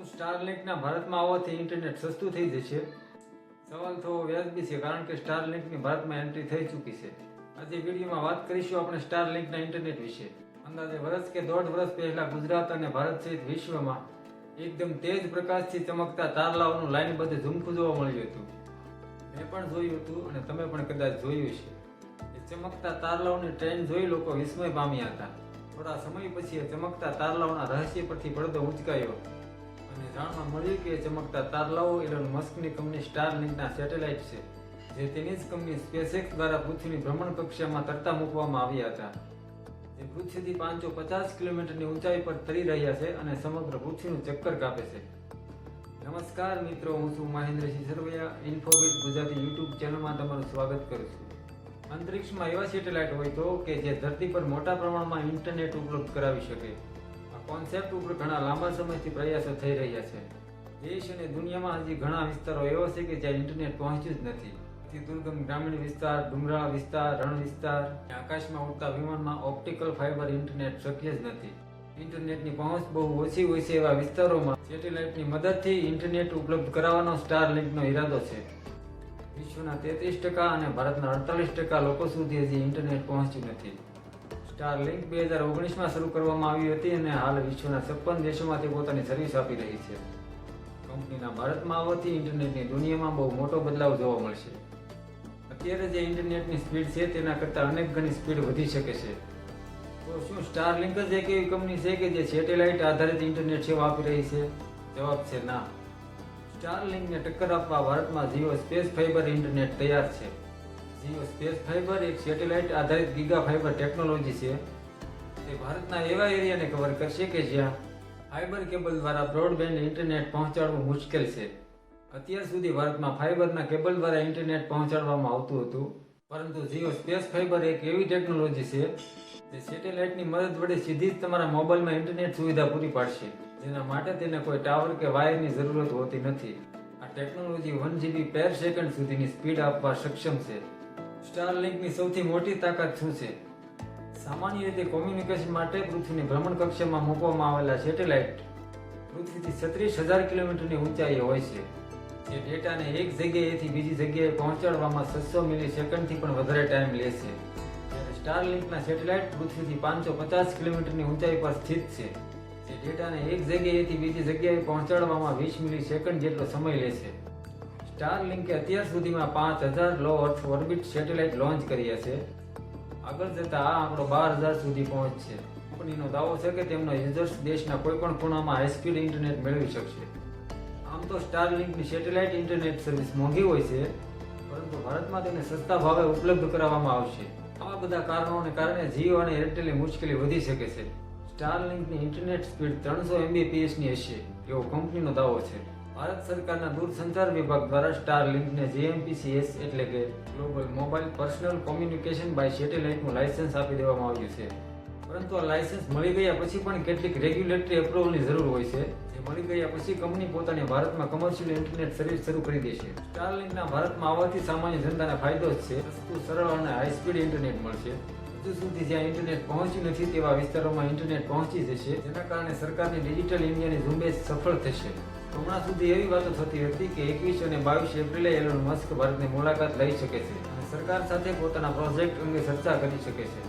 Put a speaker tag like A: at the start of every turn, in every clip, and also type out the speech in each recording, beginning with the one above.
A: શું સ્ટારલિંકના ભારતમાં આવવાથી ઇન્ટરનેટ સસ્તું થઈ જશે? સવાલ થવો વ્યાજબી છે, કારણ કે સ્ટારલિંકની ભારતમાં એન્ટ્રી થઈ ચૂકી છે. આજે વિડીયોમાં વાત કરીશું આપણે સ્ટારલિંકના ઇન્ટરનેટ વિશે. અંદાજે વર્ષ કે દોઢ વર્ષ પહેલા ગુજરાત અને ભારત સહિત વિશ્વમાં એકદમ તેજ પ્રકાશથી ચમકતા તારલાઓનું લાઇનબદ્ધ ઝુમખું જોવા મળ્યું હતું. મેં પણ જોયું હતું અને તમે પણ કદાચ જોયું છે. એ ચમકતા તારલાઓની ટ્રેન્ડ જોઈ લોકો વિસ્મય પામ્યા હતા. થોડા સમય પછી એ ચમકતા તારલાઓના રહસ્ય પરથી પડદો ઉંચકાયો અને જાણવા મળ્યું કે ચમકતા તારલાઓ એલોન મસ્કની કંપની સ્ટારલિંકના સેટેલાઇટ છે, જે તેની જ કંપની સ્પેસએક્સ દ્વારા પૃથ્વીની ભ્રમણ કક્ષામાં તરતા મૂકવામાં આવ્યા હતા, જે પૃથ્વીથી 550 કિલોમીટરની ઊંચાઈ પર તરી રહ્યા છે અને સમગ્ર પૃથ્વીનું ચક્કર કાપે છે. નમસ્કાર મિત્રો, હું છું મહેન્દ્રસિંહ સરવૈયા. ઇન્ફોબીટ ગુજરાતી યુટ્યુબ ચેનલમાં તમારું સ્વાગત કરું છું. અંતરિક્ષમાં એવા સેટેલાઇટ હોય તો કે જે ધરતી પર મોટા પ્રમાણમાં ઇન્ટરનેટ ઉપલબ્ધ કરાવી શકે. આ કોન્સેપ્ટ ઉપર ઘણા લાંબા સમયથી પ્રયાસો થઈ રહ્યા છે. દેશ અને દુનિયામાં હજી ઘણા વિસ્તારો એવા છે કે જ્યાં ઇન્ટરનેટ પહોંચ્યું જ નથી. અતિ દુર્ગમ ગ્રામીણ વિસ્તાર, ડુંગરાળ વિસ્તાર, રણ વિસ્તાર, આકાશમાં ઉડતા વિમાનમાં ઓપ્ટિકલ ફાઇબર ઇન્ટરનેટ શક્ય જ નથી. ઇન્ટરનેટની પહોંચ બહુ ઓછી હોય છે એવા વિસ્તારોમાં સેટેલાઇટની મદદથી ઇન્ટરનેટ ઉપલબ્ધ કરાવવાનો સ્ટારલિંકનો ઈરાદો છે. વિશ્વના 33% અને ભારતના 48% લોકો સુધી હજી ઇન્ટરનેટ પહોંચ્યું નથી. સ્ટારલિંક 2019માં શરૂ કરવામાં આવી હતી અને હાલ વિશ્વના 56 દેશોમાં તે પોતાની સર્વિસ આપી રહી છે. કંપનીના ભારતમાં આવવાથી ઇન્ટરનેટની દુનિયામાં બહુ મોટો બદલાવ જોવા મળશે. અત્યારે જે ઇન્ટરનેટની સ્પીડ છે તેના કરતાં અનેક ગણી સ્પીડ વધી શકે છે. તો શું સ્ટારલિંક જ એક એવી કંપની છે કે જે સેટેલાઇટ આધારિત ઇન્ટરનેટ સેવા આપી રહી છે? જવાબ છે ના. સ્ટારલિંકને ટક્કર આપવા ભારતમાં જીઓ સ્પેસ ફાઇબર ઇન્ટરનેટ તૈયાર છે. જીઓ સ્પેસ ફાઇબર એક સેટેલાઇટ આધારિત ગીગા ફાઇબર ટેકનોલોજી છે. તે ભારતના એવા એરિયાને કવર કરશે કે જ્યાં ફાઇબર કેબલ દ્વારા બ્રોડબેન્ડ ઇન્ટરનેટ પહોંચાડવું મુશ્કેલ છે. અત્યાર સુધી ભારતમાં ફાઇબરના કેબલ દ્વારા ઇન્ટરનેટ પહોંચાડવામાં આવતું હતું, પરંતુ જીઓ સ્પેસ ફાઇબર એક એવી ટેકનોલોજી છે જે સેટેલાઇટની મદદ વડે સીધી જ તમારા મોબાઈલમાં ઇન્ટરનેટ સુવિધા પૂરી પાડશે, જેના માટે તેને કોઈ ટાવર કે વાયરની જરૂરત હોતી નથી. આ ટેકનોલોજી 1 GB પેર સેકન્ડ સુધીની સ્પીડ આપવા સક્ષમ છે. સ્ટારલિંકની સૌથી મોટી તાકાત શું છે? સામાન્ય રીતે કોમ્યુનિકેશન માટે પૃથ્વીની ભ્રમણ કક્ષામાં મૂકવામાં આવેલા સેટેલાઇટ પૃથ્વીથી 36,000 કિલોમીટરની ઊંચાઈએ હોય છે, જે ડેટાને એક જગ્યાએથી બીજી જગ્યાએ પહોંચાડવામાં 600 મિલિસેકન્ડથી પણ વધારે ટાઈમ લેશે. જ્યારે સ્ટારલિંકના સેટેલાઇટ પૃથ્વીથી 550 કિલોમીટરની ઊંચાઈ પર સ્થિત છે, જે ડેટાને એક જગ્યાએથી બીજી જગ્યાએ પહોંચાડવામાં 20 મિલિસેકન્ડ જેટલો સમય લેશે. સ્ટારલિંકે અત્યાર સુધીમાં 5000 લો અર્થ ઓર્બિટ સેટેલાઇટ લોન્ચ કર્યા છે. આગળ જતાં આ આંકડો 12,000 સુધી પહોંચશે. કંપનીનો દાવો છે કે તેમના યુઝર્સ દેશના કોઈપણ ખૂણામાં હાઈ સ્પીડ ઇન્ટરનેટ મેળવી શકશે. આમ તો સ્ટારલિંકની સેટેલાઇટ ઇન્ટરનેટ સર્વિસ મોંઘી હોય છે, પરંતુ ભારતમાં તેને સસ્તા ભાવે ઉપલબ્ધ કરાવવામાં આવશે. આવા બધા કારણોને કારણે જીઓ અને એરટેલની મુશ્કેલી વધી શકે છે. સ્ટારલિંકની ઇન્ટરનેટ સ્પીડ 300 Mbps હશે એવો કંપનીનો દાવો છે. ભારત સરકારના દૂરસંચાર વિભાગ દ્વારા સ્ટારલિંકને GMPCS એટલે કે global mobile personal communication by સેટેલાઇટનું લાયસન્સ આપી દેવામાં આવ્યું છે. પરંતુ આ લાયસન્સ મળી ગયા પછી પણ કેટલીક રેગ્યુલેટરી એપ્રુવલની જરૂર હોય છે, જે મળી ગયા પછી કંપની પોતાની ભારતમાં કમર્શિયલ ઇન્ટરનેટ સર્વિસ શરૂ કરી દેશે. સ્ટારલિંકના ભારતમાં આવવાથી સામાન્ય જનતાને ફાયદો જ છે. સસ્તું, સરળ અને હાઈ સ્પીડ ઇન્ટરનેટ મળશે. હજુ સુધી જ્યાં ઇન્ટરનેટ પહોંચ્યું નથી તેવા વિસ્તારોમાં ઇન્ટરનેટ પહોંચી જશે, જેના કારણે સરકારની ડિજિટલ ઇન્ડિયાની ઝુંબેશ સફળ થશે. હમણાં સુધી એવી વાતો થતી હતી કે 21 અને 22 એપ્રિલે એલોન મસ્ક ભારતની મુલાકાત લઈ શકે છે અને સરકાર સાથે પોતાના પ્રોજેક્ટ અંગે ચર્ચા કરી શકે છે,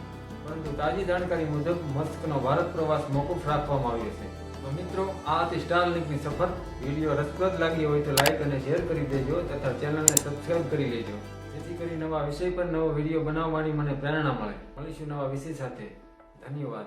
A: પરંતુ તાજી જાણકારી મુજબ મસ્કનો ભારત પ્રવાસ મોકૂફ રાખવામાં આવ્યો છે. તો મિત્રો, આ હતી સ્ટારલિંકની સફર. વિડીયો રસપ્રદ લાગી હોય તો લાઇક અને શેર કરી દેજો તથા ચેનલને સબસ્ક્રાઇબ કરી લેજો, જેથી કરી નવા વિષય પર નવો વિડીયો બનાવવાની મને પ્રેરણા મળે. મળીશું નવા વિષય સાથે. ધન્યવાદ.